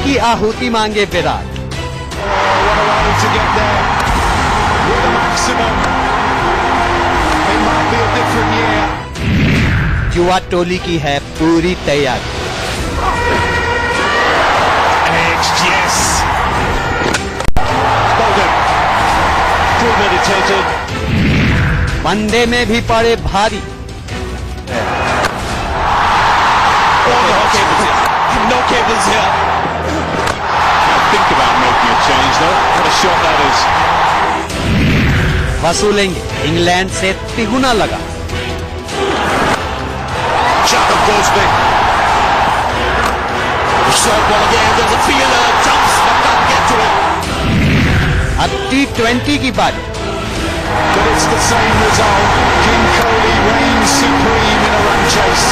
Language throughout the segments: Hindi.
की आहुति मांगे विराट। युवा टोली की है पूरी तैयारी। वनडे में भी पड़े भारी। No cables here. Think about making a change though. What a shot that is. वसूलेंगे इंग्लैंड से तिगुना लगा। Shot of Goldsby. Shot ball again. There's a fielder. Jumps but can't get to it. अब T20 की बारी। But it's the same result. King Kohli reigns supreme in a run chase.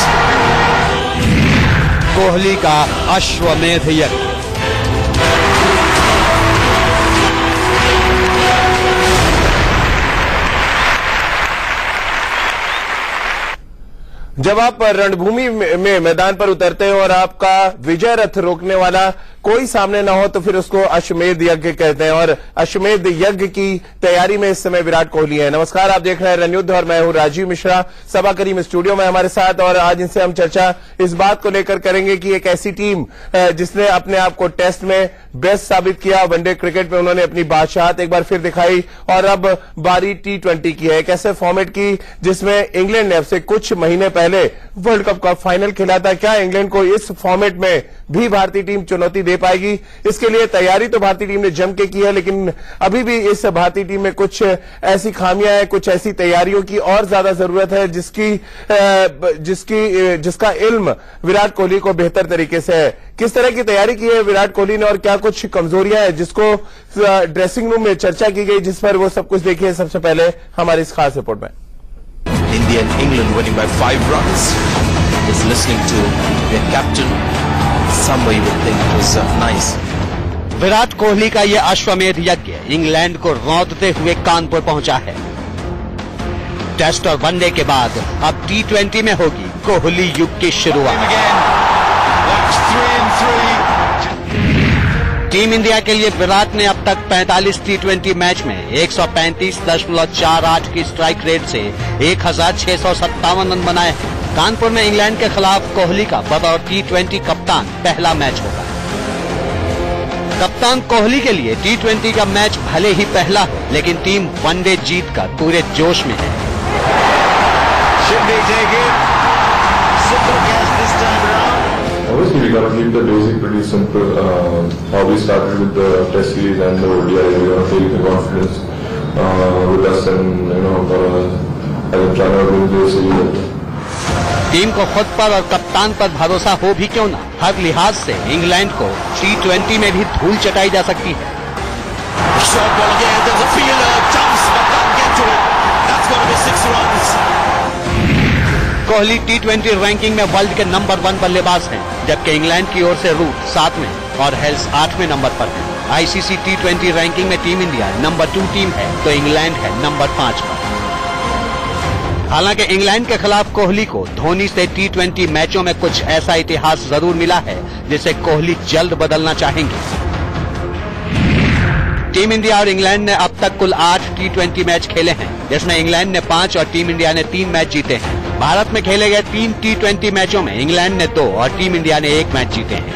Kohli का अश्वमेध यज्ञ। जब आप रणभूमि में मैदान पर उतरते हो और आपका विजय रथ रोकने वाला कोई सामने ना हो तो फिर उसको अश्वमेध यज्ञ कहते हैं। और अश्वमेध यज्ञ की तैयारी में इस समय विराट कोहली है। नमस्कार, आप देख रहे हैं रणयुद्ध और मैं हूं राजीव मिश्रा। सबा करीम स्टूडियो में हमारे साथ और आज इनसे हम चर्चा इस बात को लेकर करेंगे कि एक ऐसी टीम जिसने अपने आप को टेस्ट में बेस्ट साबित किया, वनडे क्रिकेट में उन्होंने अपनी बादशाहत एक बार फिर दिखाई और अब बारी T20 की है। एक ऐसे फॉर्मेट की जिसमें इंग्लैंड ने अब से कुछ महीने पहले वर्ल्ड कप का फाइनल खेला था। क्या इंग्लैंड को इस फॉर्मेट में भी भारतीय टीम चुनौती दे पाएगी? इसके लिए तैयारी तो भारतीय टीम ने जम के की है, लेकिन अभी भी इस भारतीय टीम में कुछ ऐसी खामियां हैं, कुछ ऐसी तैयारियों की और ज्यादा जरूरत है जिसका इल्म विराट कोहली को बेहतर तरीके से है। किस तरह की तैयारी की है विराट कोहली ने और क्या कुछ कमजोरियां हैं जिसको ड्रेसिंग रूम में चर्चा की गई, जिस पर वो सब कुछ देखिए सबसे पहले हमारी इस खास रिपोर्ट में। India and England winning by 5 runs is listening to their captain. Somebody would think it was nice. Virat Kohli का यह अश्वमेध यज्ञ इंग्लैंड को रौंदते हुए कानपुर पहुंचा है। टेस्ट और वनडे के बाद अब T20 में होगी कोहली युग की शुरुआत। टीम इंडिया के लिए विराट ने अब तक 45 T20 मैच में 135.48 की स्ट्राइक रेट से 1657 रन बनाए हैं। कानपुर में इंग्लैंड के खिलाफ कोहली का बतौर T20 कप्तान पहला मैच होगा। कप्तान कोहली के लिए T20 का मैच भले ही पहला हो, लेकिन टीम वनडे जीत कर पूरे जोश में है। Obviously, we're going to keep the basic pretty simple. How we started with the Test series and the ODI, we're going to take the confidence with us and as a trying to win the series. Team को खुद पर और कप्तान पर भरोसा हो भी क्यों ना, हर लिहाज से इंग्लैंड को T20 में भी धूल चटाई जा सकती है। कोहली T20 रैंकिंग में वर्ल्ड के नंबर 1 बल्लेबाज हैं, जबकि इंग्लैंड की ओर से रूट 7वें और हेल्स 8वें नंबर पर है। ICC T20 रैंकिंग में टीम इंडिया नंबर 2 टीम है तो इंग्लैंड है नंबर 5 पर। हालांकि इंग्लैंड के खिलाफ कोहली को धोनी से T20 मैचों में कुछ ऐसा इतिहास जरूर मिला है जिसे कोहली जल्द बदलना चाहेंगे। टीम इंडिया और इंग्लैंड ने अब तक कुल 8 T20 मैच खेले हैं, जिसमें इंग्लैंड ने 5 और टीम इंडिया ने 3 मैच जीते हैं। भारत में खेले गए 3 T20 मैचों में इंग्लैंड ने 2 और टीम इंडिया ने 1 मैच जीते हैं।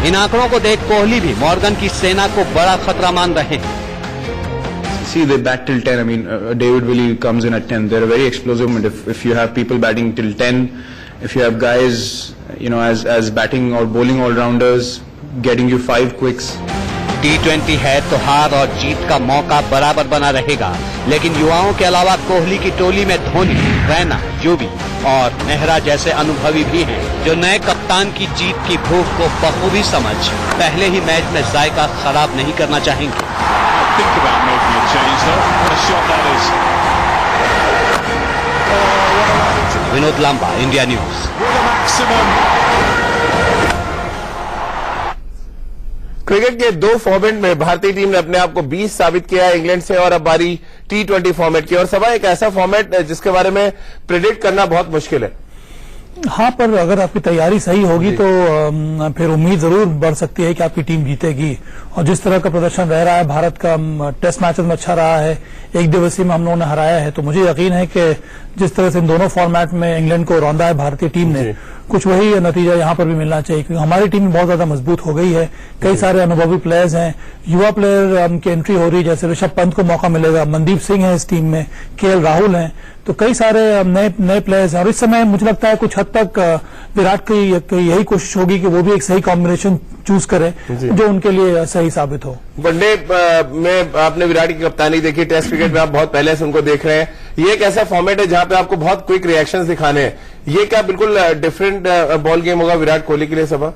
इन आंकड़ों को देख कोहली भी मॉर्गन की सेना को बड़ा खतरा मान रहे हैं। See, they bat till 10. I mean, David Willey comes in at 10. They're a very explosive. If you have people batting till 10, if you have guys, as batting or bowling all-rounders, getting you 5 quicks. T20 है तो हार और जीत का मौका बराबर बना रहेगा, लेकिन युवाओं के अलावा कोहली की टोली में धोनी, रैना, युवी और नेहरा जैसे अनुभवी भी हैं, जो नए कप्तान की जीत की भूख को बखूबी समझ पहले ही मैच में जायका खराब नहीं करना चाहेंगे। Vinod Lamba, India news. Cricket के 2 फॉर्मेट में भारतीय टीम ने अपने आप को 20 साबित किया है इंग्लैंड से, और अब बारी T20 फॉर्मेट की। और सबा एक ऐसा फॉर्मेट जिसके बारे में प्रेडिक्ट करना बहुत मुश्किल है। हाँ, पर अगर आपकी तैयारी सही होगी तो फिर उम्मीद जरूर बढ़ सकती है कि आपकी टीम जीतेगी। और जिस तरह का प्रदर्शन रह रहा है भारत का, टेस्ट मैचेस में अच्छा रहा है, एक दिवसीय में हम लोगों ने हराया है, तो मुझे यकीन है कि जिस तरह से इन दोनों फॉर्मेट में इंग्लैंड को रौंदा है भारतीय टीम ने, कुछ वही नतीजा यहाँ पर भी मिलना चाहिए, क्योंकि हमारी टीम बहुत ज्यादा मजबूत हो गई है। कई सारे अनुभवी प्लेयर्स हैं, युवा प्लेयर की एंट्री हो रही है, जैसे ऋषभ पंत को मौका मिलेगा, मनदीप सिंह है इस टीम में, केएल राहुल हैं, तो कई सारे नए प्लेयर्स हैं। और इस समय मुझे लगता है कुछ हद तक विराट की यही कोशिश होगी कि वो भी एक सही कॉम्बिनेशन चूज करे जो उनके लिए सही साबित हो। वनडे में आपने विराट की कप्तानी देखी, टेस्ट क्रिकेट में आप बहुत पहले से उनको देख रहे हैं। ये एक ऐसा फॉर्मेट है जहां पे आपको बहुत क्विक रिएक्शंस दिखाने हैं। ये क्या बिल्कुल डिफरेंट बॉल गेम होगा विराट कोहली के लिए? सबा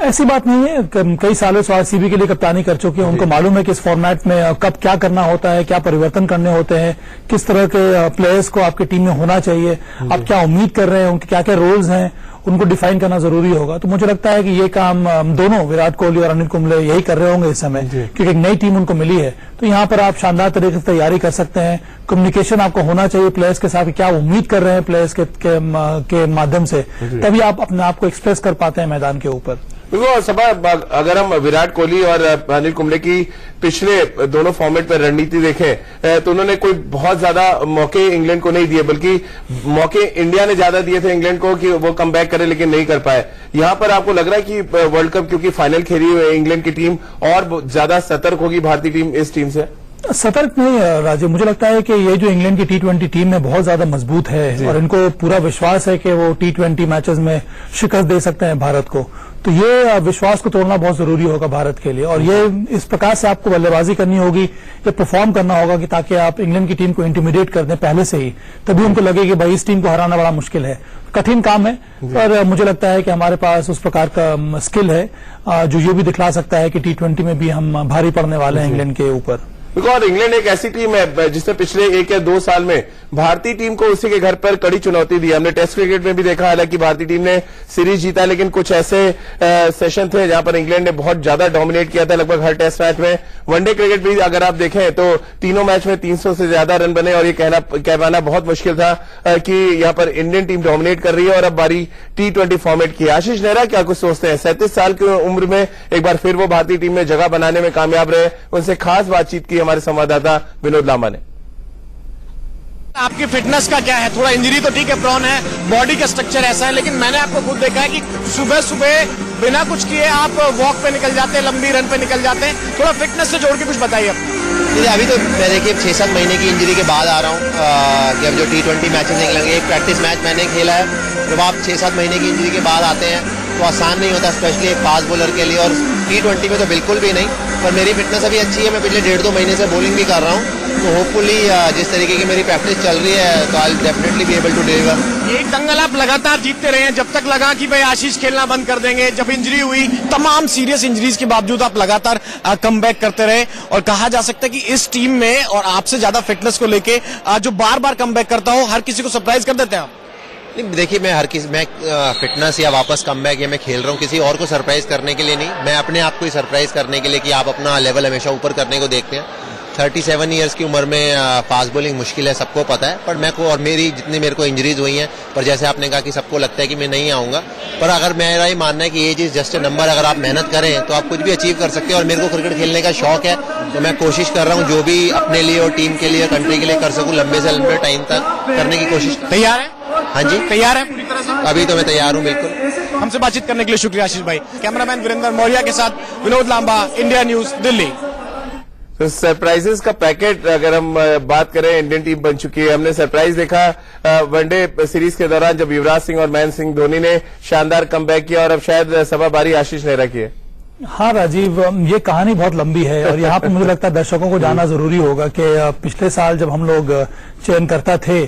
ऐसी बात नहीं है, कई सालों से आरसीबी के लिए कप्तानी कर चुके हैं, उनको मालूम है कि इस फॉर्मेट में कब क्या करना होता है, क्या परिवर्तन करने होते हैं, किस तरह के प्लेयर्स को आपकी टीम में होना चाहिए, आप क्या उम्मीद कर रहे हैं, उनके क्या क्या रोल्स हैं, उनको डिफाइन करना जरूरी होगा। तो मुझे लगता है कि ये काम दोनों विराट कोहली और अनिल कुंबले यही कर रहे होंगे इस समय, क्योंकि एक नई टीम उनको मिली है। तो यहाँ पर आप शानदार तरीके से तैयारी कर सकते हैं, कम्युनिकेशन आपको होना चाहिए प्लेयर्स के साथ, क्या उम्मीद कर रहे हैं प्लेयर्स के माध्यम से, तभी आप अपने आप को एक्सप्रेस कर पाते हैं मैदान के ऊपर। देखो सबा, अगर हम विराट कोहली और अनिल कुंबले की पिछले दोनों फॉर्मेट पर रणनीति देखें तो उन्होंने कोई बहुत ज्यादा मौके इंग्लैंड को नहीं दिए, बल्कि मौके इंडिया ने ज्यादा दिए थे इंग्लैंड को कि वो कम बैक करे, लेकिन नहीं कर पाए। यहां पर आपको लग रहा है कि वर्ल्ड कप क्योंकि फाइनल खेली हुई है इंग्लैंड की टीम, और ज्यादा सतर्क होगी भारतीय टीम इस टीम से? सतर्क नहीं राजीव, मुझे लगता है कि ये जो इंग्लैंड की T20 टीम है बहुत ज्यादा मजबूत है और इनको पूरा विश्वास है कि वो T20 मैचेस में शिकस्त दे सकते हैं भारत को। तो ये विश्वास को तोड़ना बहुत जरूरी होगा भारत के लिए, और ये इस प्रकार से आपको बल्लेबाजी करनी होगी, ये परफॉर्म करना होगा कि ताकि आप इंग्लैंड की टीम को इंटिमिडेट कर दें पहले से ही, तभी उनको लगे कि भाई इस टीम को हराना बड़ा मुश्किल है। कठिन काम है, पर मुझे लगता है कि हमारे पास उस प्रकार का स्किल है जो ये भी दिखला सकता है कि T20 में भी हम भारी पड़ने वाले हैं इंग्लैंड के ऊपर। बिकॉज इंग्लैंड एक ऐसी टीम है जिसने पिछले 1 या 2 साल में भारतीय टीम को उसी के घर पर कड़ी चुनौती दी। हमने टेस्ट क्रिकेट में भी देखा, हालांकि भारतीय टीम ने सीरीज जीता, लेकिन कुछ ऐसे सेशन थे जहां पर इंग्लैंड ने बहुत ज्यादा डोमिनेट किया था लगभग हर टेस्ट मैच में। वनडे क्रिकेट भी अगर आप देखें तो तीनों मैच में 300 से ज्यादा रन बने, और ये कह पाना बहुत मुश्किल था कि यहां पर इंडियन टीम डोमिनेट कर रही है। और अब बारी T20 फॉर्मेट की। आशीष नेहरा क्या कुछ सोचते हैं? 37 साल की उम्र में एक बार फिर वो भारतीय टीम में जगह बनाने में कामयाब रहे। उनसे खास बातचीत की हमारे संवाददाता विनोद लांबा ने। आपकी फिटनेस का क्या है? थोड़ा इंजरी तो ठीक है, प्रॉन है, बॉडी का स्ट्रक्चर ऐसा है, लेकिन मैंने आपको खुद देखा है कि सुबह सुबह बिना कुछ किए आप वॉक पे निकल जाते हैं, लंबी रन पे निकल जाते हैं। थोड़ा फिटनेस से जोड़ के कुछ बताइए आप। अभी तो मैं देखिए 6-7 महीने की इंजरी के बाद आ रहा हूँ कि अब जो T20 मैचेस निकलेंगे, एक प्रैक्टिस मैच मैंने खेला है। जब आप 6-7 महीने की इंजरी के बाद आते हैं तो आसान नहीं होता, स्पेशली एक फास्ट बॉलर के लिए, और T20 में तो बिल्कुल भी नहीं। पर मेरी फिटनेस अभी अच्छी है, मैं पिछले 1.5-2 महीने से बॉलिंग भी कर रहा हूँ, तो होपफुली जिस तरीके की मेरी प्रैक्टिस चल रही है तो I will definitely be able to deliver. एक दंगल आप लगातार जीतते रहे हैं, जब तक लगा कि भाई आशीष खेलना बंद कर देंगे। जब इंजरी हुई, तमाम सीरियस इंजरीज के बावजूद आप लगातार कमबैक करते रहे, और कहा जा सकता है कि इस टीम में और आपसे ज्यादा फिटनेस को लेके जो बार बार कमबैक करता हो, हर किसी को सरप्राइज कर देते हैं आप। देखिए, मैं फिटनेस या वापस कमबैक या मैं खेल रहा हूँ किसी और को सरप्राइज करने के लिए नहीं, मैं अपने आप को ही सरप्राइज करने के लिए कि आप अपना लेवल हमेशा ऊपर करने को देखते हैं। 37 ईयर्स की उम्र में फास्ट बॉलिंग मुश्किल है, सबको पता है, पर मैं को और मेरे को इंजरीज हुई हैं, पर जैसे आपने कहा कि सबको लगता है कि मैं नहीं आऊंगा, पर अगर मेरा ही मानना है कि age is just a number, अगर आप मेहनत करें तो आप कुछ भी अचीव कर सकते हैं। और मेरे को क्रिकेट खेलने का शौक है, तो मैं कोशिश कर रहा हूँ जो भी अपने लिए और टीम के लिए, कंट्री के लिए कर सकूँ, लंबे से लंबे टाइम तक करने की कोशिश। तैयार है? हाँ जी, तैयार है पूरी तरह से? अभी तो मैं तैयार हूँ बिल्कुल। हमसे बातचीत करने के लिए शुक्रिया आशीष भाई। कैमरामैन वीरेंद्र मौर्य के साथ विनोद लांबा, इंडिया न्यूज, दिल्ली। तो सरप्राइजेस का पैकेट अगर हम बात करें, इंडियन टीम बन चुकी है। हमने सरप्राइज देखा वनडे सीरीज के दौरान जब युवराज सिंह और महेंद्र सिंह धोनी ने शानदार कमबैक किया, और अब शायद सभा बारी आशीष नेहरा की है। हाँ राजीव, ये कहानी बहुत लंबी है और यहाँ पर मुझे लगता है दर्शकों को जानना जरूरी होगा कि पिछले साल जब हम लोग चयनकर्ता थे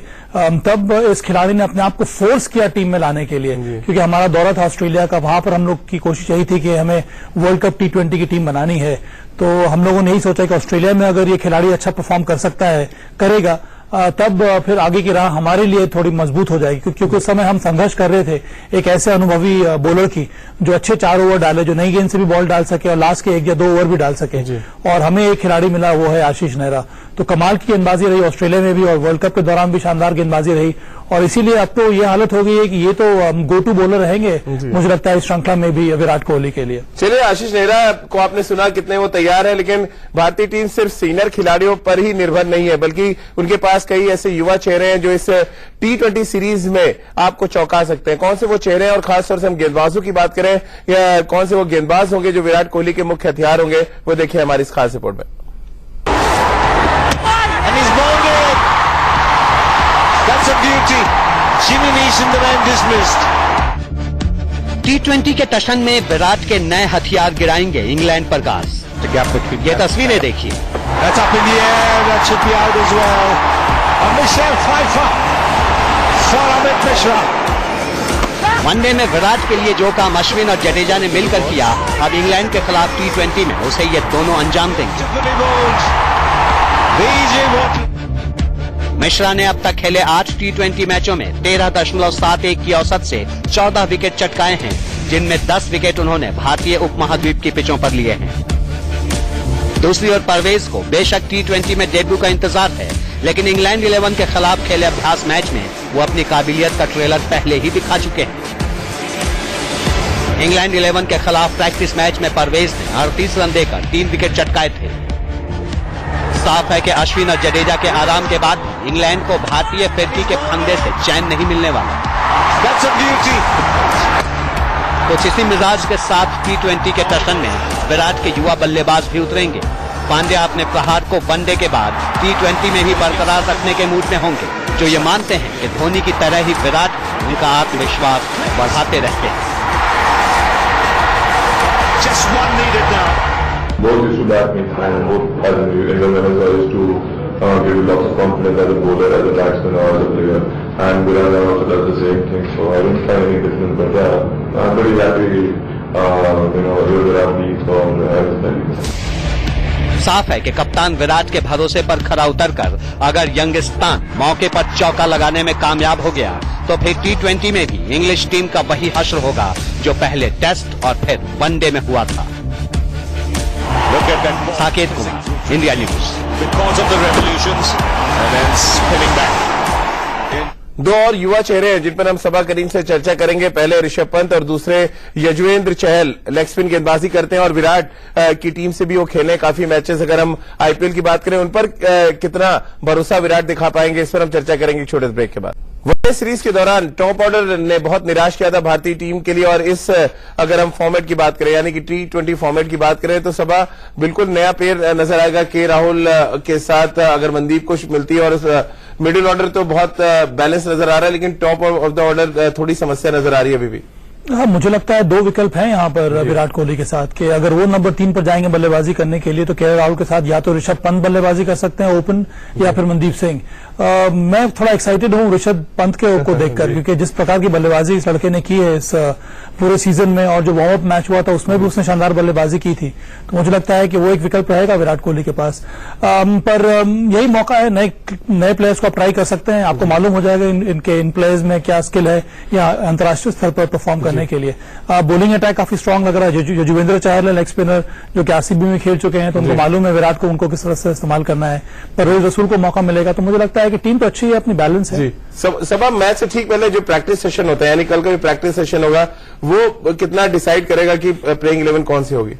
तब इस खिलाड़ी ने अपने आप को फोर्स किया टीम में लाने के लिए, क्योंकि हमारा दौरा था ऑस्ट्रेलिया का, वहां पर हम लोग की कोशिश यही थी कि हमें वर्ल्ड कप T20 की टीम बनानी है। तो हम लोगों ने यही सोचा कि ऑस्ट्रेलिया में अगर ये खिलाड़ी अच्छा परफॉर्म कर सकता है, करेगा, तब फिर आगे की राह हमारे लिए थोड़ी मजबूत हो जाएगी, क्योंकि उस समय हम संघर्ष कर रहे थे एक ऐसे अनुभवी बॉलर की जो अच्छे 4 ओवर डाले, जो नई गेंद से भी बॉल डाल सके और लास्ट के 1 या 2 ओवर भी डाल सके, और हमें एक खिलाड़ी मिला, वो है आशीष नेहरा। तो कमाल की गेंदबाजी रही ऑस्ट्रेलिया में भी और वर्ल्ड कप के दौरान भी शानदार गेंदबाजी रही और इसीलिए अब तो ये हालत हो गई है कि ये तो गो टू बॉलर रहेंगे मुझे लगता है इस श्रृंखला में भी विराट कोहली के लिए। चलिए आशीष नेहरा को आपने सुना कितने वो तैयार है, लेकिन भारतीय टीम सिर्फ सीनियर खिलाड़ियों पर ही निर्भर नहीं है बल्कि उनके पास कई ऐसे युवा चेहरे हैं जो इस T20 सीरीज में आपको चौंका सकते हैं। कौन से वो चेहरे हैं और खासतौर से हम गेंदबाजों की बात करें या कौन से वो गेंदबाज होंगे जो विराट कोहली के मुख्य हथियार होंगे, वो देखिए हमारी इस खास रिपोर्ट में। That's a beauty. Jimmy Neeson, the man dismissed. T20 के टशन में विराट के नए हथियार गिराएंगे इंग्लैंड पर घास। ये तस्वीरें देखिए। That's up in the air. That should be out as well. And Michelle Pfeiffer for Amit Mishra. One day में विराट के लिए जो काम अश्विन और जडेजा ने मिलकर किया, अब इंग्लैंड के खिलाफ T20 में उसे ये दोनों अंजाम देंगे। मिश्रा ने अब तक खेले 8 T20 मैचों में 13.71 की औसत से 14 विकेट चटकाए हैं, जिनमें 10 विकेट उन्होंने भारतीय उपमहाद्वीप की पिचों पर लिए हैं। दूसरी ओर परवेज को बेशक T20 में डेब्यू का इंतजार है, लेकिन इंग्लैंड 11 के खिलाफ खेले अभ्यास मैच में वो अपनी काबिलियत का ट्रेलर पहले ही दिखा चुके हैं। इंग्लैंड 11 के खिलाफ प्रैक्टिस मैच में परवेज ने 38 रन देकर 3 विकेट चटकाए थे। साफ है कि अश्विन और जडेजा के आराम के बाद इंग्लैंड को भारतीय फिरकी के फंदे से चैन नहीं मिलने वाला। कुछ इसी मिजाज के साथ T20 के टशन में विराट के युवा बल्लेबाज भी उतरेंगे। पांड्या अपने प्रहार को वनडे के बाद T20 में भी बरकरार रखने के मूड में होंगे, जो ये मानते हैं कि धोनी की तरह ही विराट उनका आत्मविश्वास बढ़ाते रहते हैं। Just one needed now. Both used to bat me and both as an Indian I used to give lots of confidence as a bowler, as a batsman or as a player. And Virat also does the same thing, so I don't find any difference. But yeah, I'm very happy, Virat leads from everything. साफ है कि कप्तान विराट के भरोसे पर खरा उतरकर अगर यंगिस्तान मौके पर चौका लगाने में कामयाब हो गया तो फिर T20 में भी इंग्लिश टीम का वही हश्र होगा जो पहले टेस्ट और फिर वनडे में हुआ था। Saket Kumar, India news. Because of the revolutions and then spinning back. दो और युवा चेहरे हैं जिन पर हम सबा करीम से चर्चा करेंगे। पहले ऋषभ पंत और दूसरे यजुवेंद्र चहल लेग स्पिन गेंदबाजी करते हैं और विराट की टीम से भी वो खेले काफी मैचेस। अगर हम आईपीएल की बात करें उन पर कितना भरोसा विराट दिखा पाएंगे, इस पर हम चर्चा करेंगे छोटे ब्रेक के बाद। वनडे सीरीज के दौरान टॉप ऑर्डर ने बहुत निराश किया था भारतीय टीम के लिए और इस अगर हम फॉर्मेट की बात करें यानी कि T20 फॉर्मेट की बात करें तो सबा बिल्कुल नया पेयर नजर आएगा। के राहुल के साथ अगर मनदीप को मिलती है और मिडिल ऑर्डर तो बहुत बैलेंस नजर आ रहा है, लेकिन टॉप ऑफ द ऑर्डर थोड़ी समस्या नजर आ रही है अभी भी। हाँ, मुझे लगता है दो विकल्प हैं यहाँ पर विराट कोहली के साथ कि अगर वो नंबर 3 पर जाएंगे बल्लेबाजी करने के लिए तो के राहुल के साथ या तो ऋषभ पंत बल्लेबाजी कर सकते हैं ओपन या फिर मनदीप सिंह। मैं थोड़ा एक्साइटेड हूँ ऋषभ पंत को देखकर क्योंकि जिस प्रकार की बल्लेबाजी इस लड़के ने की है इस पूरे सीजन में और जो वार्म अप मैच हुआ था उसमें भी उसने शानदार बल्लेबाजी की थी, तो मुझे लगता है कि वो एक विकल्प रहेगा विराट कोहली के पास। पर यही मौका है, नए प्लेयर्स को आप ट्राई कर सकते हैं, आपको मालूम हो जाएगा इनके इन प्लेयर्स में क्या स्किल है या अंतर्राष्ट्रीय स्तर पर परफॉर्म करने के लिए। बॉलिंग अटैक काफी स्ट्रांग लग रहा है। यजुवेंद्र चहल लेग स्पिनर जो कि आरसीबी में खेल चुके हैं तो उनको मालूम है विराट को उनको किस तरह से इस्तेमाल करना है। परवेज रसूल को मौका मिलेगा तो मुझे लगता है कि टीम तो अच्छी है, अपनी बैलेंस है। सबा मैच से ठीक पहले जो प्रैक्टिस सेशन होता है यानी कल का भी प्रैक्टिस सेशन होगा वो कितना डिसाइड करेगा कि प्लेइंग 11 कौन सी होगी?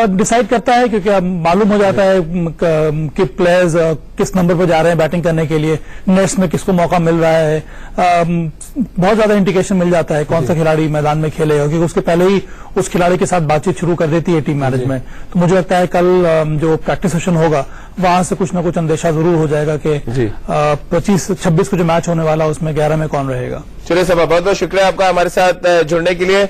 डिसाइड करता है क्योंकि अब मालूम हो जाता है कि प्लेयर्स किस नंबर पर जा रहे हैं बैटिंग करने के लिए, नेट्स में किसको मौका मिल रहा है। बहुत ज्यादा इंडिकेशन मिल जाता है कौन सा खिलाड़ी मैदान में खेलेगा क्योंकि उसके पहले ही उस खिलाड़ी के साथ बातचीत शुरू कर देती है टीम मैनेजमेंट। तो मुझे लगता है कल जो प्रैक्टिस सेशन होगा वहां से कुछ ना कुछ अंदेशा जरूर हो जाएगा कि 25-26 को जो मैच होने वाला उसमें 11 में कौन रहेगा। चलिए सबा, बहुत बहुत शुक्रिया आपका हमारे साथ जुड़ने के लिए।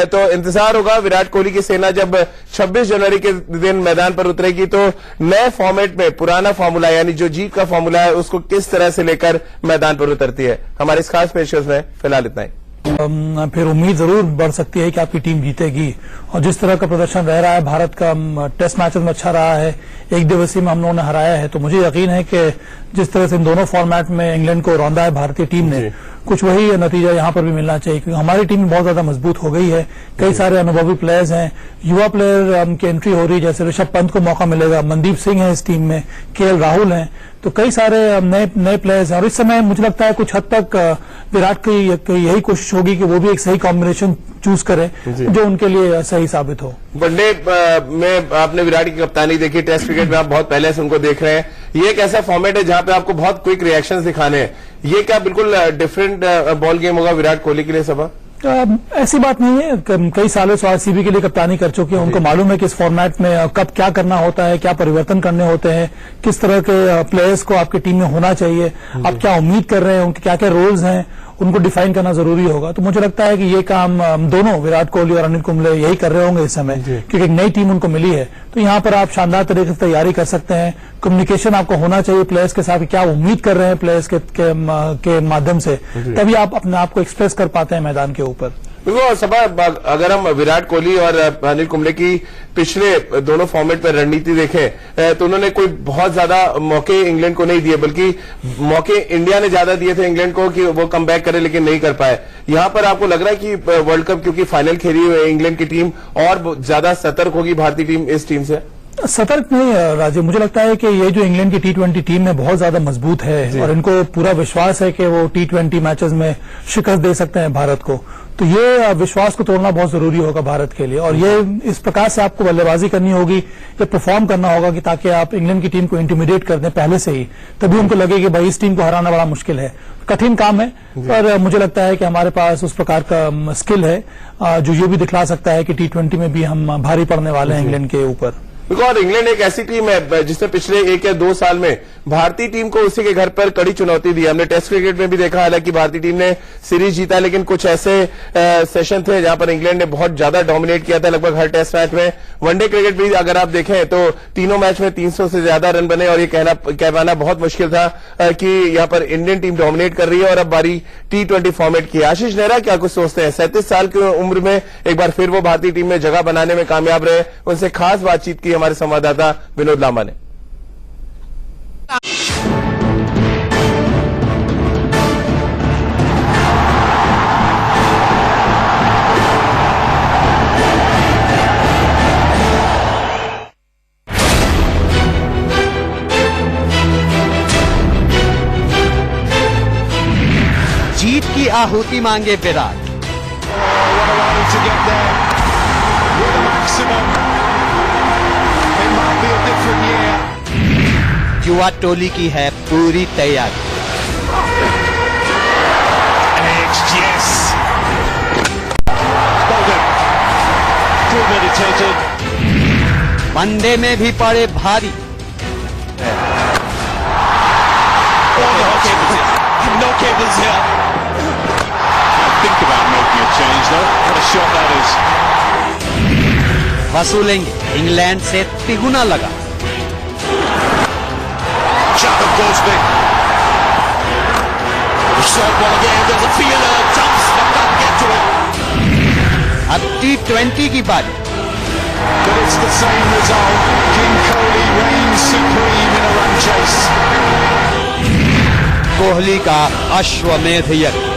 तो इंतजार होगा विराट कोहली की सेना जब 26 जनवरी के दिन मैदान पर उतरेगी तो नए फॉर्मेट में पुराना फार्मूला यानी जो जीत का फार्मूला है उसको किस तरह से लेकर मैदान पर उतरती है। हमारे इस खास पेशकश में फिलहाल इतना ही। फिर उम्मीद जरूर बढ़ सकती है कि आपकी टीम जीतेगी और जिस तरह का प्रदर्शन रह रहा है भारत का टेस्ट मैचेस में अच्छा रहा है, एक दिवसीय में हम लोगों ने हराया है, तो मुझे यकीन है कि जिस तरह से इन दोनों फॉर्मेट में इंग्लैंड को रौंदा है भारतीय टीम ने कुछ वही नतीजा यहाँ पर भी मिलना चाहिए, क्योंकि हमारी टीम बहुत ज्यादा मजबूत हो गई है। कई सारे अनुभवी प्लेयर्स हैं, युवा प्लेयर की एंट्री हो रही है, जैसे ऋषभ पंत को मौका मिलेगा, मनदीप सिंह है इस टीम में, केएल राहुल हैं, तो कई सारे नए प्लेयर्स हैं। और इस समय मुझे लगता है कुछ हद तक विराट की यही कोशिश होगी कि वो भी एक सही कॉम्बिनेशन चूज करें जो उनके लिए सही साबित हो। वनडे में आपने विराट की कप्तानी देखी, टेस्ट क्रिकेट में आप बहुत पहले से उनको देख रहे हैं। ये एक ऐसा फॉर्मेट है जहां पे आपको बहुत क्विक रिएक्शंस दिखाने हैं। ये क्या बिल्कुल डिफरेंट बॉल गेम होगा विराट कोहली के लिए सबा? ऐसी बात नहीं है, कई सालों से आरसीबी के लिए कप्तानी कर चुके हैं, उनको मालूम है कि इस फॉर्मेट में कब क्या करना होता है, क्या परिवर्तन करने होते हैं, किस तरह के प्लेयर्स को आपकी टीम में होना चाहिए, आप क्या उम्मीद कर रहे हैं, उनके क्या क्या रोल्स हैं, उनको डिफाइन करना जरूरी होगा। तो मुझे लगता है कि ये काम दोनों विराट कोहली और अनिल कुंबले यही कर रहे होंगे इस समय, क्योंकि एक नई टीम उनको मिली है। तो यहाँ पर आप शानदार तरीके से तैयारी कर सकते हैं, कम्युनिकेशन आपको होना चाहिए प्लेयर्स के साथ, क्या उम्मीद कर रहे हैं प्लेयर्स के माध्यम से, तभी आप अपने आप को एक्सप्रेस कर पाते हैं मैदान के ऊपर। देखो सबा, अगर हम विराट कोहली और अनिल कुंबले की पिछले दोनों फॉर्मेट पर रणनीति देखें तो उन्होंने कोई बहुत ज्यादा मौके इंग्लैंड को नहीं दिए, बल्कि मौके इंडिया ने ज्यादा दिए थे इंग्लैंड को कि वो कम बैक करे, लेकिन नहीं कर पाए। यहां पर आपको लग रहा है कि वर्ल्ड कप क्योंकि फाइनल खेली हुई है इंग्लैंड की टीम, और ज्यादा सतर्क होगी भारतीय टीम इस टीम से? सतर्क नहीं राजीव, मुझे लगता है कि ये जो इंग्लैंड की T20 टीम है बहुत ज्यादा मजबूत है और इनको पूरा विश्वास है कि वो T20 मैचेस में शिकस्त दे सकते हैं भारत को। तो ये विश्वास को तोड़ना बहुत जरूरी होगा भारत के लिए, और ये इस प्रकार से आपको बल्लेबाजी करनी होगी, ये परफॉर्म करना होगा कि ताकि आप इंग्लैंड की टीम को इंटिमिडेट कर दें पहले से ही, तभी उनको लगे कि भाई इस टीम को हराना बड़ा मुश्किल है। कठिन काम है, पर मुझे लगता है कि हमारे पास उस प्रकार का स्किल है जो ये भी दिखला सकता है कि T20 में भी हम भारी पड़ने वाले हैं इंग्लैंड के ऊपर। और इंग्लैंड एक ऐसी टीम है जिसने पिछले 1 या 2 साल में भारतीय टीम को उसी के घर पर कड़ी चुनौती दी। हमने टेस्ट क्रिकेट में भी देखा, हालांकि भारतीय टीम ने सीरीज जीता, लेकिन कुछ ऐसे सेशन थे जहां पर इंग्लैंड ने बहुत ज्यादा डोमिनेट किया था लगभग हर टेस्ट मैच में। वनडे क्रिकेट भी अगर आप देखें तो तीनों मैच में 300 से ज्यादा रन बने, और ये कहना बहुत मुश्किल था कि यहां पर इंडियन टीम डोमिनेट कर रही है। और अब बारी T20 फॉर्मेट की। आशीष नेहरा क्या कुछ सोचते हैं? 37 साल की उम्र में एक बार फिर वो भारतीय टीम में जगह बनाने में कामयाब रहे। उनसे खास बातचीत की हमारे संवाददाता विनोद लांबा ने। जीत की आहुति मांगे विराट। युवा टोली की है पूरी तैयारी। वनडे में भी पड़े भारी। वसूलेंगे इंग्लैंड से तिगुना लगा। अब T20 की बारी। कोहली का अश्वमेध यज्ञ।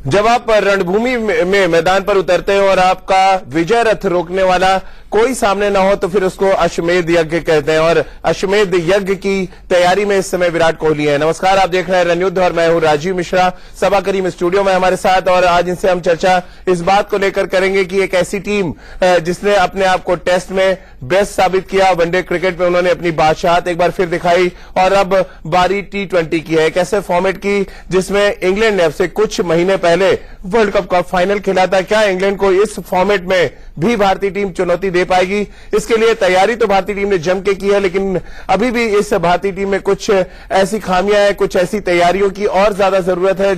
जब आप रणभूमि में मैदान पर उतरते हैं और आपका विजय रथ रोकने वाला कोई सामने ना हो तो फिर उसको अश्वमेध यज्ञ कहते हैं, और अश्वमेध यज्ञ की तैयारी में इस समय विराट कोहली है। नमस्कार, आप देख रहे हैं रणयुद्ध और मैं हूं राजीव मिश्रा। सबा करीम स्टूडियो में हमारे साथ, और आज इनसे हम चर्चा इस बात को लेकर करेंगे कि एक ऐसी टीम जिसने अपने आप को टेस्ट में बेस्ट साबित किया, वनडे क्रिकेट में उन्होंने अपनी बादशाहत एक बार फिर दिखाई, और अब बारी T20 की है, एक ऐसे फॉर्मेट की जिसमें इंग्लैंड ने अब से कुछ महीने पहले वर्ल्ड कप का फाइनल खेला था। क्या इंग्लैंड को इस फॉर्मेट में भी भारतीय टीम चुनौती दे पाएगी? इसके लिए तैयारी तो भारतीय टीम ने जम के की है, लेकिन अभी भी इस भारतीय टीम में कुछ ऐसी खामियां हैं, कुछ ऐसी तैयारियों की और ज्यादा जरूरत है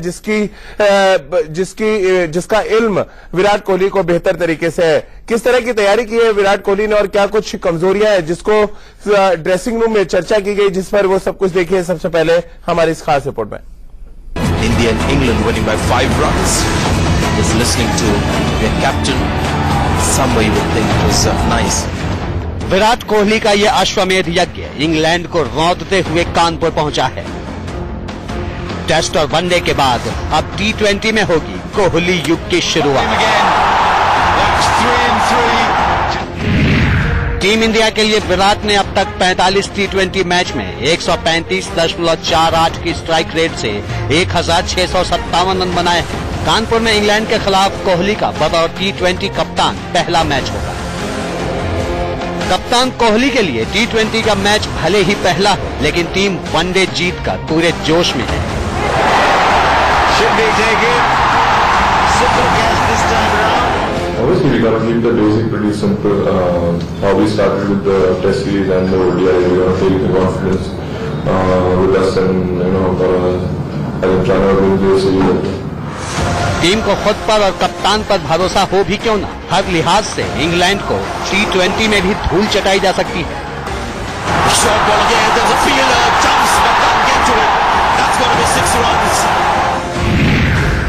जिसका इल्म विराट कोहली को बेहतर तरीके से है। किस तरह की तैयारी की है विराट कोहली ने, और क्या कुछ कमजोरियां हैं जिसको ड्रेसिंग रूम में चर्चा की गई, जिस पर वो सब कुछ देखिए सबसे पहले हमारी इस खास रिपोर्ट में। India and England winning by 5 runs is listening to their captain some way you would think it was nice. Virat Kohli का यह अश्वमेध यज्ञ इंग्लैंड को रौंदते हुए कानपुर पहुंचा है। टेस्ट और वनडे के बाद अब T20 में होगी कोहली युग की शुरुआत। टीम इंडिया के लिए विराट ने अब तक 45 T20 मैच में 135.48 की स्ट्राइक रेट से 1657 रन बनाए हैं। कानपुर में इंग्लैंड के खिलाफ कोहली का बतौर T20 कप्तान पहला मैच होगा। कप्तान कोहली के लिए T20 का मैच भले ही पहला हो, लेकिन टीम वनडे जीत कर पूरे जोश में है। Obviously, we gotta keep the basic pretty simple. How we started with the Test series and the ODI, we gotta take the confidence with us, and I think try not to win the series. Team को खुद पर और कप्तान पर भरोसा हो भी क्यों ना, हर लिहाज से इंग्लैंड को T20 में भी धूल चटाई जा सकती है।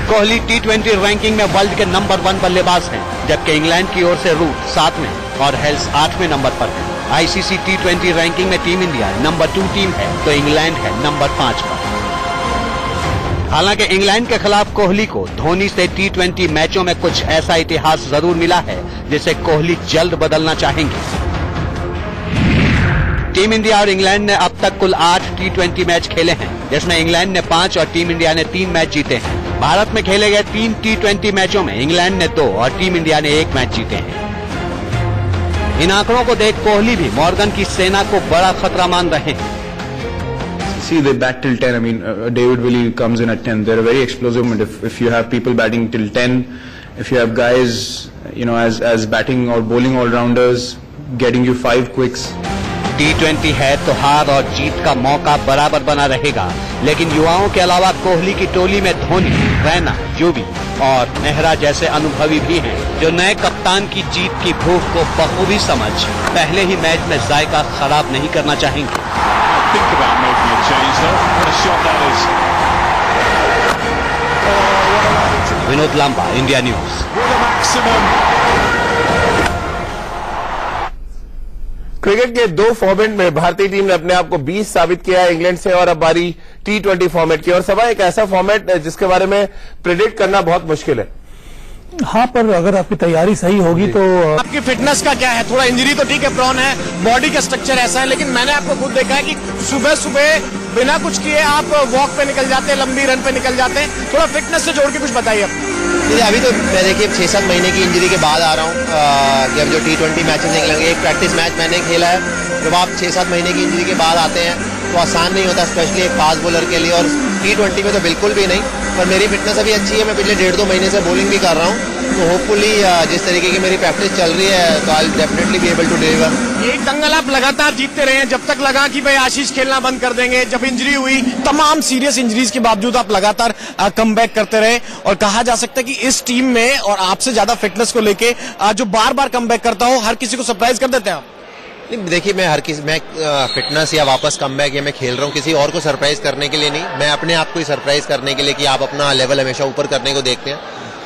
कोहली T20 रैंकिंग में वर्ल्ड के नंबर 1 बल्लेबाज हैं, जबकि इंग्लैंड की ओर से रूट 7वें और हेल्स 8वें नंबर पर है। आईसीसी T20 रैंकिंग में टीम इंडिया नंबर 2 टीम है तो इंग्लैंड है नंबर 5 पर। हालांकि इंग्लैंड के खिलाफ कोहली को धोनी से T20 मैचों में कुछ ऐसा इतिहास जरूर मिला है जिसे कोहली जल्द बदलना चाहेंगे। टीम इंडिया और इंग्लैंड ने अब तक कुल 8 T20 मैच खेले हैं, जिसमें इंग्लैंड ने 5 और टीम इंडिया ने 3 मैच जीते हैं। भारत में खेले गए 3 T20 मैचों में इंग्लैंड ने 2 और टीम इंडिया ने 1 मैच जीते हैं। इन आंकड़ों को देख कोहली भी मॉर्गन की सेना को बड़ा खतरा मान रहे हैं। See, they bat till 10. I mean, David Willey comes in at 10. They're a very explosive. And if you have people batting till 10, if you have guys, as batting or bowling all-rounders, getting you 5 quicks. T20 है तो हार और जीत का मौका बराबर बना रहेगा, लेकिन युवाओं के अलावा कोहली की टोली में धोनी, रैना, युवी और नेहरा जैसे अनुभवी भी हैं, जो नए कप्तान की जीत की भूख को बखूबी समझ पहले ही मैच में जायका खराब नहीं करना चाहेंगे। Think about making a change though. What a shot that is. Vinod Lamba, India news. Cricket के 2 फॉर्मेट में भारतीय टीम ने अपने आप को 20 साबित किया है इंग्लैंड से, और अब बारी T20 फॉर्मेट की। और सभा एक ऐसा फॉर्मेट जिसके बारे में प्रेडिक्ट करना बहुत मुश्किल है। हाँ, पर अगर आपकी तैयारी सही होगी तो आपकी फिटनेस का क्या है? थोड़ा इंजरी तो ठीक है, प्रॉन है, बॉडी का स्ट्रक्चर ऐसा है, लेकिन मैंने आपको खुद देखा है कि सुबह सुबह बिना कुछ किए आप वॉक पे निकल जाते हैं, लंबी रन पे निकल जाते हैं। थोड़ा फिटनेस से जोड़ के कुछ बताइए आप। अभी तो मैं देखिए 6-7 महीने की इंजरी के बाद आ रहा हूँ कि अब जो T20 मैचेस निकलेंगे, एक प्रैक्टिस मैच मैंने खेला है। जब आप 6-7 महीने की इंजरी के बाद आते हैं तो आसान नहीं होता, स्पेशली एक फास्ट बॉलर के लिए, और T20 में तो बिल्कुल भी नहीं। पर मेरी फिटनेस अभी अच्छी है, मैं पिछले 1.5-2 महीने से बॉलिंग भी कर रहा हूँ, तो होपफुली जिस तरीके की मेरी प्रैक्टिस चल रही है तो I will definitely be able to deliver. एक दंगल आप लगातार जीतते रहे हैं, जब तक लगा कि भाई आशीष खेलना बंद कर देंगे। जब इंजरी हुई, तमाम सीरियस इंजरीज के बावजूद आप लगातार कमबैक करते रहे, और कहा जा सकता है कि इस टीम में और आपसे ज्यादा फिटनेस को लेके जो बार बार कमबैक करता हो, हर किसी को सरप्राइज कर देते हैं आप। देखिए, मैं फिटनेस या वापस कमबैक या मैं खेल रहा हूँ किसी और को सरप्राइज करने के लिए नहीं, मैं अपने आप को ही सरप्राइज करने के लिए कि आप अपना लेवल हमेशा ऊपर करने को देखते हैं।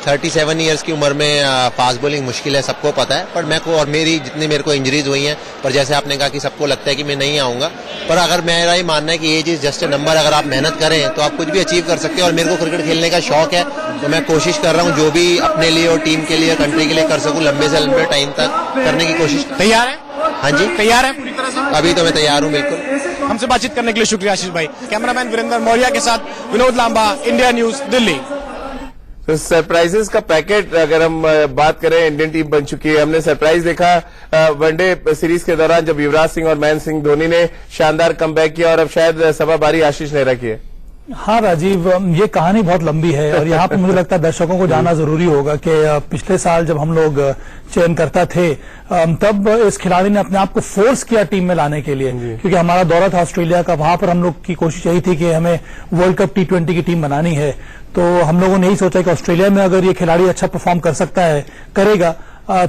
37 इयर्स की उम्र में फास्ट बॉलिंग मुश्किल है, सबको पता है, पर और मेरे को इंजरीज हुई हैं, पर जैसे आपने कहा कि सबको लगता है कि मैं नहीं आऊंगा, पर अगर मेरा ही मानना है कि age is just a number, अगर आप मेहनत करें तो आप कुछ भी अचीव कर सकते हैं। और मेरे को क्रिकेट खेलने का शौक है, तो मैं कोशिश कर रहा हूँ जो भी अपने लिए और टीम के लिए, कंट्री के लिए कर सकूँ, लंबे से लंबे टाइम तक करने की कोशिश। तैयार है? हाँ जी, तैयार है पूरी तरह से? अभी तो मैं तैयार हूँ बिल्कुल। हमसे बातचीत करने के लिए शुक्रिया आशीष भाई। कैमरामैन वीरेंद्र मौर्य के साथ विनोद लांबा, इंडिया न्यूज, दिल्ली। तो सरप्राइजेस का पैकेट अगर हम बात करें, इंडियन टीम बन चुकी है। हमने सरप्राइज देखा वनडे सीरीज के दौरान जब युवराज सिंह और महेंद्र सिंह धोनी ने शानदार कमबैक किया, और अब शायद सभा बारी आशीष नेहरा की है। हाँ राजीव, ये कहानी बहुत लंबी है और यहाँ पे मुझे लगता है दर्शकों को जानना जरूरी होगा कि पिछले साल जब हम लोग चयनकर्ता थे तब इस खिलाड़ी ने अपने आप को फोर्स किया टीम में लाने के लिए, क्योंकि हमारा दौरा था ऑस्ट्रेलिया का। वहां पर हम लोग की कोशिश यही थी कि हमें वर्ल्ड कप T20 की टीम बनानी है, तो हम लोगों ने यही सोचा कि ऑस्ट्रेलिया में अगर ये खिलाड़ी अच्छा परफॉर्म कर सकता है, करेगा,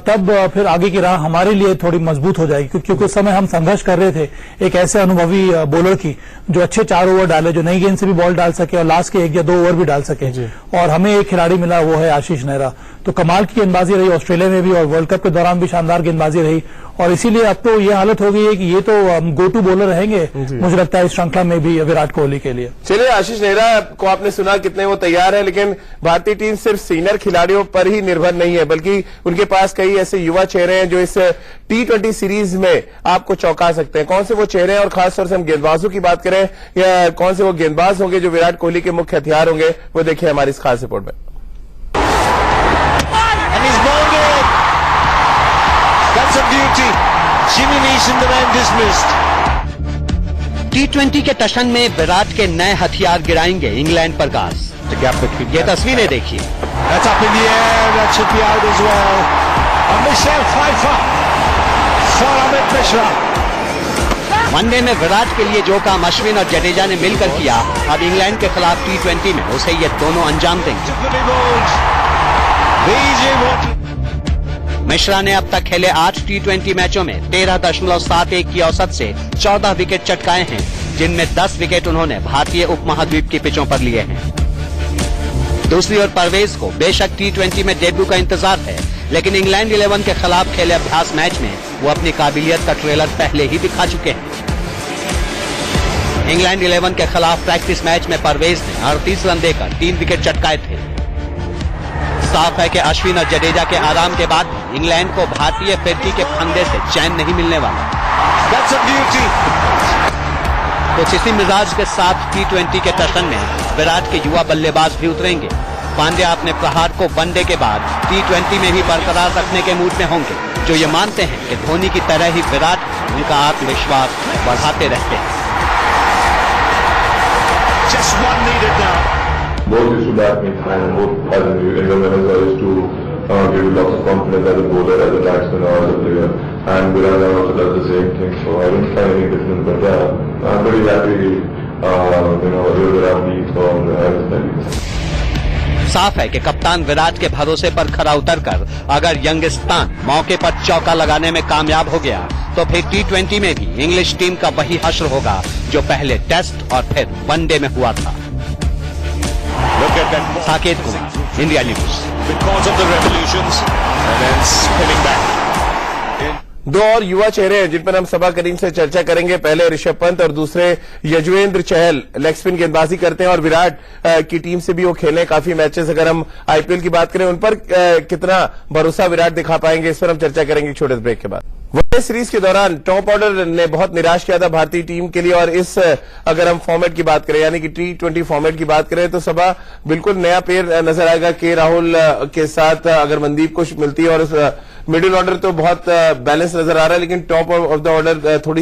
तब फिर आगे की राह हमारे लिए थोड़ी मजबूत हो जाएगी, क्योंकि उस समय हम संघर्ष कर रहे थे एक ऐसे अनुभवी बॉलर की जो अच्छे 4 ओवर डाले, जो नई गेंद से भी बॉल डाल सके और लास्ट के 1 या 2 ओवर भी डाल सके, और हमें एक खिलाड़ी मिला, वो है आशीष नेहरा। तो कमाल की गेंदबाजी रही ऑस्ट्रेलिया में भी और वर्ल्ड कप के दौरान भी शानदार गेंदबाजी रही और इसीलिए अब तो ये हालत हो गई है कि ये तो गो टू बॉलर रहेंगे मुझे लगता है इस श्रृंखला में भी विराट कोहली के लिए। चलिए आशीष नेहरा को आपने सुना कितने वो तैयार है, लेकिन भारतीय टीम सिर्फ सीनियर खिलाड़ियों पर ही निर्भर नहीं है बल्कि उनके पास कई ऐसे युवा चेहरे हैं जो इस T20 सीरीज में आपको चौंका सकते हैं। कौन से वो चेहरे हैं और खासतौर से हम गेंदबाजों की बात करें या कौन से वो गेंदबाज होंगे जो विराट कोहली के मुख्य हथियार होंगे, वो देखिए हमारी इस खास रिपोर्ट में। That's a beauty. Jimmy Neeson, the man dismissed. T20 के टशन में विराट के नए हथियार गिराएंगे इंग्लैंड पर गाज। ये तस्वीरें देखिए। That's up in the air. That should be out as well. And Michelle Pfeiffer for Amit Mishra. One day में विराट के लिए जो काम अश्विन और जडेजा ने मिलकर किया, अब इंग्लैंड के खिलाफ T20 में उसे ये दोनों अंजाम देंगे। मिश्रा ने अब तक खेले 8 T20 मैचों में 13.71 की औसत से 14 विकेट चटकाए हैं, जिनमें 10 विकेट उन्होंने भारतीय उपमहाद्वीप की पिचों पर लिए हैं। दूसरी ओर परवेज को बेशक T20 में डेब्यू का इंतजार है, लेकिन इंग्लैंड 11 के खिलाफ खेले अभ्यास मैच में वो अपनी काबिलियत का ट्रेलर पहले ही दिखा चुके हैं। इंग्लैंड 11 के खिलाफ प्रैक्टिस मैच में परवेज ने 38 रन देकर 3 विकेट चटकाए थे। साफ है कि अश्विन और जडेजा के आराम के बाद इंग्लैंड को भारतीय फिरकी के फंदे से चैन नहीं मिलने वाला। That's a beauty. कुछ इसी मिजाज के साथ T20 के टशन में विराट के युवा बल्लेबाज भी उतरेंगे। पांड्या अपने प्रहार को वनडे के बाद T20 में भी बरकरार रखने के मूड में होंगे, जो ये मानते हैं कि धोनी की तरह ही विराट उनका आत्मविश्वास बढ़ाते रहते हैं। Just one needed now. Both used to bat me fine, and both as in England I used to give you lots of confidence as a bowler, as a batsman or as a player. And Virat also does the same thing, so I don't find any difference. But yeah, I'm very happy, Virat leads or everything. साफ है कि कप्तान विराट के भरोसे पर खरा उतरकर अगर यंगिस्तान मौके पर चौका लगाने में कामयाब हो गया तो फिर T20 में भी इंग्लिश टीम का वही हश्र होगा जो पहले टेस्ट और फिर वनडे में हुआ था। Saket Kumar, India news. Because of the revolutions and then spinning back. दो और युवा चेहरे हैं जिन पर हम सभा करीम से चर्चा करेंगे। पहले ऋषभ पंत और दूसरे यजुवेंद्र चहल लेग स्पिन गेंदबाजी करते हैं और विराट की टीम से भी वो खेले काफी मैचेस। अगर हम आईपीएल की बात करें उन पर कितना भरोसा विराट दिखा पाएंगे, इस पर हम चर्चा करेंगे छोटे ब्रेक के बाद। वनडे सीरीज के दौरान टॉप ऑर्डर ने बहुत निराश किया था भारतीय टीम के लिए और इस अगर हम फॉर्मेट की बात करें यानी कि T20 फॉर्मेट की बात करें तो सभा बिल्कुल नया पेयर नजर आएगा। के राहुल के साथ अगर मनदीप को मिलती है और मिडिल ऑर्डर तो बहुत बैलेंस नजर आ रहा है, लेकिन टॉप ऑफ द ऑर्डर थोड़ी